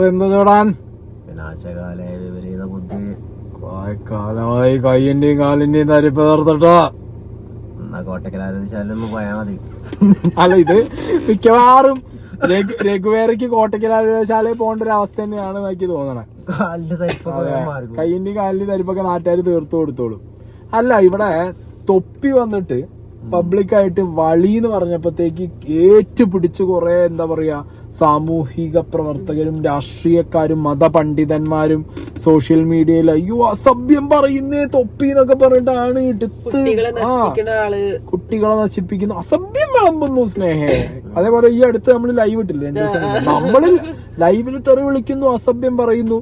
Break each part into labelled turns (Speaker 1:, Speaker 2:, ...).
Speaker 1: എന്ത് ചൂടാൻ
Speaker 2: വിനാശകാലയ വിപരീത ബുദ്ധി.
Speaker 1: കാലമായി കയ്യിന്റെയും കാലിന്റെയും തരിപ്പ് തീർത്തിട്ടോ.
Speaker 2: എന്നാ കോട്ടക്കലാരതിശാലൊന്ന് പോയാ മതി.
Speaker 1: അല്ല, ഇത് മിക്കവാറും രഘുവേരയ്ക്ക് കോട്ടക്കലാരതിശാലയിൽ പോകേണ്ട ഒരു അവസ്ഥ തന്നെയാണ് എനിക്ക് തോന്നണേ. കയ്യിന്റെയും കാലിന്റെയും തരിപ്പൊക്കെ നാട്ടുകാർ തീർത്തു കൊടുത്തോളും. അല്ല, ഇവിടെ തൊപ്പി വന്നിട്ട് പബ്ലിക്കായിട്ട് വളി എന്ന് പറഞ്ഞപ്പോഴത്തേക്ക് ഏറ്റുപിടിച്ച് കുറെ എന്താ പറയാ സാമൂഹിക പ്രവർത്തകരും രാഷ്ട്രീയക്കാരും മതപണ്ഡിതന്മാരും സോഷ്യൽ മീഡിയയിൽ അയ്യോ അസഭ്യം പറയുന്നേ തൊപ്പി എന്നൊക്കെ പറഞ്ഞിട്ടാണ് എടുത്ത് കുട്ടികളെ നശിപ്പിക്കുന്നു, അസഭ്യം വിളമ്പുന്നു സ്നേഹേ. അതേപോലെ ഈ അടുത്ത് നമ്മൾ ലൈവ് ഇട്ടില്ല 2 ദിവസം നമ്മള് ലൈവില് തെറി വിളിക്കുന്നു, അസഭ്യം പറയുന്നു.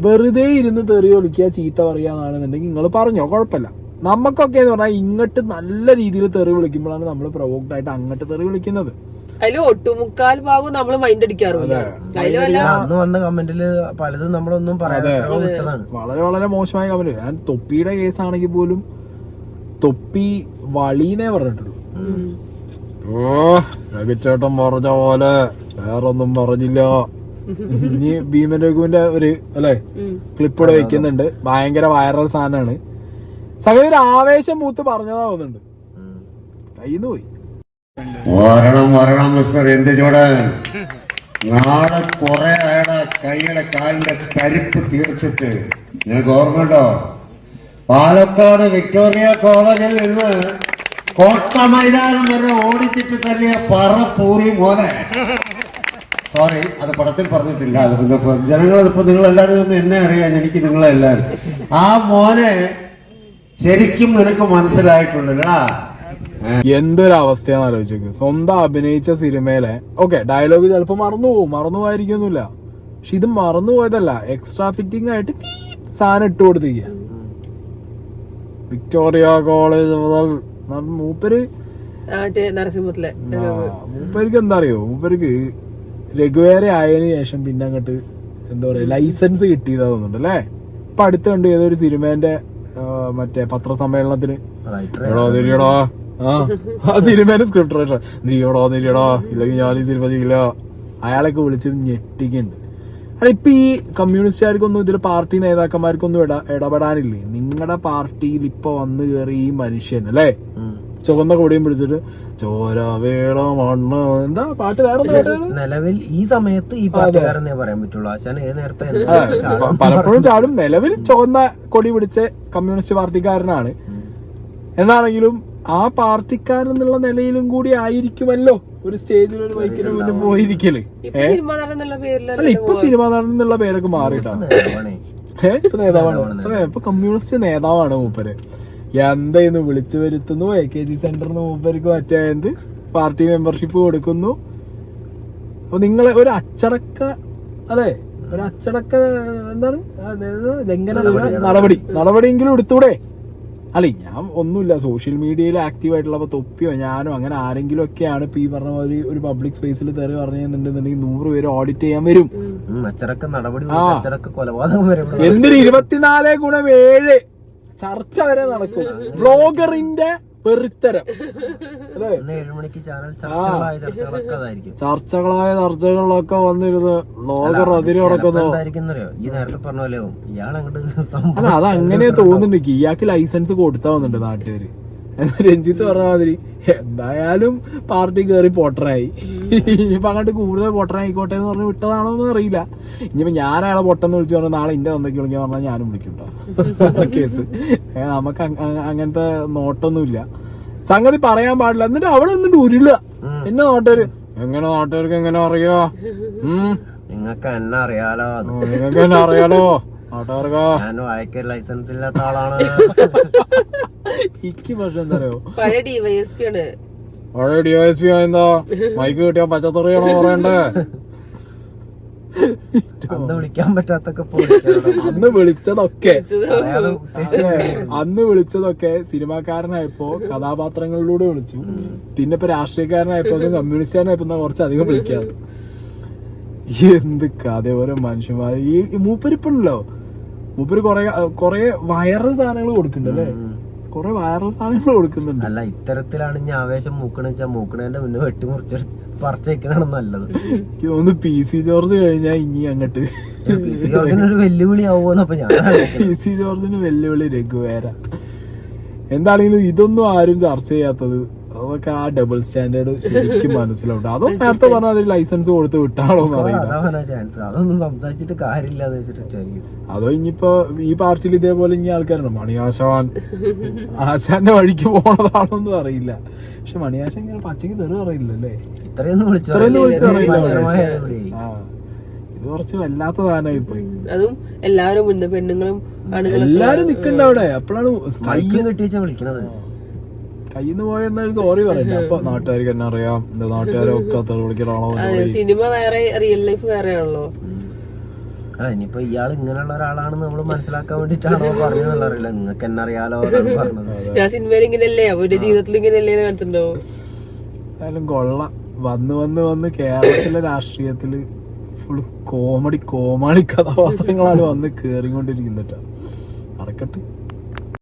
Speaker 1: വെറുതെ ഇരുന്ന് തെറി വിളിക്കുക, ചീത്ത പറയാന്നാണെന്നുണ്ടെങ്കിൽ നിങ്ങൾ പറഞ്ഞോ, കുഴപ്പമില്ല. നമുക്കൊക്കെ എന്ന് പറഞ്ഞാൽ ഇങ്ങോട്ട് നല്ല രീതിയിൽ തെറി വിളിക്കുമ്പോഴാണ് നമ്മൾ പ്രൊവോക്ഡ് ആയിട്ട് അങ്ങോട്ട് തെറി വിളിക്കുന്നത്.
Speaker 3: അതില് ഒട്ടുമുക്കാൽ ഭാഗം നമ്മള് മൈൻഡ് അടിക്കാറില്ല.
Speaker 2: പലതും നമ്മളൊന്നും പറയാൻ
Speaker 1: വളരെ വളരെ മോശമായ കമന്റ്. ഞാൻ തൊപ്പിയുടെ കേസാണെങ്കിൽ പോലും തൊപ്പി വളീനെ പറഞ്ഞിട്ടുള്ളൂ. രഘുചേട്ടൻ പറഞ്ഞ പോലെ വേറൊന്നും പറഞ്ഞില്ല. ഇനി ഭീമൻ രഘുവിന്റെ ഒരു അല്ലെ ക്ലിപ്പിടെ വെക്കുന്നുണ്ട്, ഭയങ്കര വൈറൽ സാധനമാണ്. സംഗതി ഒരു ആവേശം മൂത്ത് പറഞ്ഞതാവുന്നുണ്ട്, കയ്യിന്ന് പോയി.
Speaker 4: വരണം മിസ്റ്റർ എന്ത് ചൂടാൻ. നാളെ കുറെ അയാളെ കൈയുടെ കാലിന്റെ തരിപ്പ് തീർത്തിട്ട് നിനക്ക് ഓർമ്മയുണ്ടോ? പാലക്കാട് വിക്ടോറിയ കോളേജിൽ നിന്ന് കോട്ട മൈതാനം വരെ ഓടിച്ചിട്ട് തല്ലിയ പറപ്പൂറി മോനെ. സോറി, അത് പടത്തിൽ പറഞ്ഞിട്ടില്ല. അതിപ്പോ ജനങ്ങളിപ്പോ നിങ്ങളെല്ലാവരും എന്നെ അറിയാൻ, എനിക്ക് നിങ്ങളെല്ലാവരും. ആ മോനെ ശരിക്കും നിനക്ക് മനസ്സിലായിട്ടുണ്ടല്ലടാ.
Speaker 1: എന്തൊരു അവസ്ഥയാണെന്ന് ആലോചിച്ചോക്ക്. സ്വന്തം അഭിനയിച്ച സിനിമയിലെ ഡയലോഗ് ചിലപ്പോ മറന്നുപോയിരിക്കൊന്നുമില്ല. പക്ഷെ ഇത് മറന്നുപോയതല്ല, എക്സ്ട്രാ ഫിറ്റിംഗ് ആയിട്ട് സാധനം ഇട്ട് കൊടുത്തിരിക്കുക. വിക്ടോറിയ കോളേജ് മൂപ്പർക്ക് എന്താ അറിയോ, മൂപ്പർക്ക് രഘുവേര ആയതിനു ശേഷം പിന്നെ അങ്ങോട്ട് എന്താ പറയാ ലൈസൻസ് കിട്ടിയതാ തോന്നുന്നുണ്ട് അല്ലേ. ഇപ്പൊ അടുത്ത് കണ്ടു ഏതൊരു സിനിമേന്റെ മറ്റേ പത്രസമ്മേളനത്തിന് ആ സിനിമേന്റെ സ്ക്രിപ്റ്റ് റൈറ്റർ നീയോടോ ഇല്ലെങ്കിൽ ഞാൻ ഈ സിനിമ ചെയ്യില്ല, അയാളൊക്കെ വിളിച്ച് ഞെട്ടിക്കുന്നുണ്ട്. അല്ല, ഇപ്പൊ ഈ കമ്മ്യൂണിസ്റ്റുകാർക്കൊന്നും ഇതിൽ പാർട്ടി നേതാക്കന്മാർക്കൊന്നും ഇടപെടാനില്ലേ? നിങ്ങളുടെ പാർട്ടിയിൽ ഇപ്പൊ വന്നു കയറി ഈ മനുഷ്യൻ അല്ലേ, ചുവന്ന കൊടിയും പിടിച്ചിട്ട് ചോര വേള മണ്ണ് എന്താ പാട്ട് വേറെ
Speaker 2: നിലവിൽ ഈ സമയത്ത് ഈ പാട്ടുകാരെന്നേ പറയാൻ പറ്റുള്ളൂ.
Speaker 1: പലപ്പോഴും ചാടും. നിലവിൽ ചുവന്ന കൊടി പിടിച്ച കമ്മ്യൂണിസ്റ്റ് പാർട്ടിക്കാരനാണ്. എന്നാണെങ്കിലും ആ പാർട്ടിക്കാരെന്നുള്ള നിലയിലും കൂടി ആയിരിക്കുമല്ലോ ഒരു സ്റ്റേജിൽ ഒരു ബൈക്കിന് മുന്നിൽ പോയിരിക്കല്. അല്ല, ഇപ്പൊ സിനിമാ നടൻ എന്നുള്ള പേരൊക്കെ മാറിയിട്ടാണ്. ഇപ്പൊ നേതാവാണ്, ഇപ്പൊ കമ്മ്യൂണിസ്റ്റ് നേതാവാണ് മൂപ്പര്. എന്തായിരുന്നു വിളിച്ചു വരുത്തുന്നു, AKG സെന്ററിന് മൂപ്പർക്ക് മറ്റേ എന്ത് പാർട്ടി മെമ്പർഷിപ്പ് കൊടുക്കുന്നു. അപ്പൊ നിങ്ങളെ ഒരു അച്ചടക്ക അല്ലെ ഒരു അച്ചടക്ക എന്താണ് ലംഘന നടപടിയെങ്കിലും എടുത്തൂടെ? അല്ലെ, ഞാൻ ഒന്നുമില്ല സോഷ്യൽ മീഡിയയിൽ ആക്റ്റീവ് ആയിട്ടുള്ള തൊപ്പിയോ ഞാനോ അങ്ങനെ ആരെങ്കിലും ഒക്കെയാണ് ഇപ്പൊ ഈ പറഞ്ഞ പോലെ ഒരു പബ്ലിക് സ്പേസിൽ തെറി പറഞ്ഞിട്ടുണ്ടെന്നുണ്ടെങ്കിൽ 100 പേര് ഓഡിറ്റ് ചെയ്യാൻ വരും. എന്തിന് 24x7 ചർച്ച വരെ നടക്കും. ബ്ലോഗറിന്റെ വെറുത്തരം ചർച്ചകളൊക്കെ വന്നിരുന്ന് ബ്ലോഗർ അതിര് നടക്കുന്നു. അല്ല, അതങ്ങനെ തോന്നുന്നുണ്ട്. ഇയാൾക്ക് ലൈസൻസ് കൊടുത്താവുന്നുണ്ട് നാട്ടുകാര്. രഞ്ജിത്ത് പറഞ്ഞ മാതിരി എന്തായാലും പാർട്ടി കയറി പൊട്ടറായി, ഇനിയിപ്പൊ അങ്ങോട്ട് കൂടുതൽ പൊട്ടറായിക്കോട്ടെ എന്ന് പറഞ്ഞ് വിട്ടതാണോ എന്ന് അറിയില്ല. ഇനിയിപ്പോ ഞാൻ അയാളെ പൊട്ടെന്ന് വിളിച്ചു പറഞ്ഞാൽ നാളെ ഇന്റെ തന്നേക്ക് വിളിക്കാൻ പറഞ്ഞാൽ ഞാനും വിളിക്കും കേസ്. നമുക്ക് അങ്ങനത്തെ നോട്ടൊന്നുമില്ല, സംഗതി പറയാൻ പാടില്ല. എന്നിട്ട് അവിടെ നിന്നിട്ട് ഉരുളുക എന്നെ നാട്ടുകാര്. നാട്ടുകാർക്ക് എങ്ങനെ അറിയോ?
Speaker 2: നിങ്ങൾക്ക് എന്നെ അറിയാലോ,
Speaker 1: നാട്ടുകാർക്കാ
Speaker 2: ലൈസൻസ് ഇല്ലാത്ത ആളാണ്.
Speaker 1: എനിക്ക് പക്ഷെ എന്താ അറിയോ,
Speaker 3: പഴയ ഡിവൈഎസ്പി
Speaker 1: എന്താ മൈക്ക് കിട്ടിയ പച്ചത്തറിയാണോ പറയണ്ടേ?
Speaker 2: അന്ന് വിളിക്കാൻ പറ്റാത്തൊക്കെ
Speaker 1: അന്ന് വിളിച്ചതൊക്കെ സിനിമാക്കാരനായപ്പോ കഥാപാത്രങ്ങളിലൂടെ വിളിച്ചു. പിന്നെ ഇപ്പൊ രാഷ്ട്രീയക്കാരനായപ്പോ കമ്മ്യൂണിസ്റ്റുകാരനായപ്പോ കുറച്ചധികം വിളിക്കാതെ. എന്ത് കഥ ഓരോ മനുഷ്യന്മാർ. ഈ മൂപ്പരിപ്പുണ്ടല്ലോ, മൂപ്പര് കൊറേ വൈറൽ സാധനങ്ങൾ കൊടുക്കണ്ടല്ലേ. കൊറേ വൈറൽ സാധനങ്ങൾ കൊടുക്കുന്നുണ്ട്.
Speaker 2: അല്ല, ഇത്തരത്തിലാണ് ഇനി ആവേശം മൂക്കണെച്ചാ മൂക്കണേന്റെ മുന്നേ വെട്ടിമുറിച്ച് പറിച്ചേക്കണാണ് നല്ലത്.
Speaker 1: എനിക്ക് തോന്നുന്നു PC ജോർജ് കഴിഞ്ഞാ ഇനി അങ്ങോട്ട്
Speaker 2: PC ജോർജിനൊരു വെല്ലുവിളി ആവുമെന്നപ്പൊ ഞാൻ
Speaker 1: PC ജോർജിന് വെല്ലുവിളി രഘുവേര. എന്താണെങ്കിലും ഇതൊന്നും ആരും ചർച്ച ചെയ്യാത്തത്, അതൊക്കെ ആ ഡബിൾ സ്റ്റാൻഡേർഡ് ശരിക്കും മനസ്സിലാവും. അതോ നേരത്തെ പറഞ്ഞാൽ അതിൽ ലൈസൻസ് കൊടുത്ത് വിട്ടാണോന്ന് അറിയില്ല.
Speaker 2: അതാ ചാൻസ്. അതൊന്നും സംസാരിച്ചിട്ട് കാര്യമില്ലാന്ന് വെച്ചിട്ടായിരിക്കും.
Speaker 1: അതോ ഇനിയിപ്പോ ഈ പാർട്ടിയിൽ ഇതേപോലെ ഇനി ആൾക്കാരുണ്ട്, മണിയാശാൻ ആശാന്റെ വഴിക്ക് പോണതാണോന്നും അറിയില്ല. പക്ഷെ മണിയാശാൻ ഇങ്ങനെ പച്ചക്ക് തെറി പറയില്ലല്ലേ,
Speaker 2: ഇത്രയൊന്നും വിളിച്ചു
Speaker 1: ഇത് കുറച്ച് വല്ലാത്ത സാധനമായി പോയി.
Speaker 3: അതും എല്ലാവരും മുന്നേ പെണ്ണുങ്ങളും
Speaker 1: എല്ലാരും നിക്കണ്ട അവിടെ. അപ്പോഴാണ്
Speaker 2: കയ്യും കെട്ടിവെച്ചാ വിളിക്കണത്.
Speaker 1: കയ്യിന്ന് പോയെന്നൊരു സോറി പറയില്ല. അപ്പൊ നാട്ടുകാർക്ക് തന്നെ അറിയാം, എന്താ നാട്ടുകാരെ ഒക്കെ തെറി വിളിക്കലാണോ.
Speaker 3: സിനിമ വേറെ റിയൽ ലൈഫ് വേറെ ആണല്ലോ.
Speaker 2: അല്ല, ഇനിയിപ്പോ ഇയാൾ ഇങ്ങനെയുള്ള ഒരാളാണെന്ന് നമ്മള് മനസ്സിലാക്കാൻ വേണ്ടിട്ടാണോ പറഞ്ഞതെന്നുള്ള അറിയില്ല. നിങ്ങൾക്ക് എന്നെ അറിയാലോ പറഞ്ഞത്.
Speaker 3: ഞാൻ സിനിമയിൽ ഇങ്ങനെയല്ലേ, അവരുടെ ജീവിതത്തിൽ ഇങ്ങനെയല്ലേ കാണിച്ചിട്ടുണ്ടാവും.
Speaker 1: എന്തായാലും കൊള്ള വന്ന് വന്ന് വന്ന് കേരളത്തിലെ രാഷ്ട്രീയത്തില് ഫുള്ള് കോമഡി കഥാപാത്രങ്ങളാണ് വന്ന് കേറിക്കൊണ്ടിരിക്കുന്നുട്ടോ. നടക്കട്ടെ.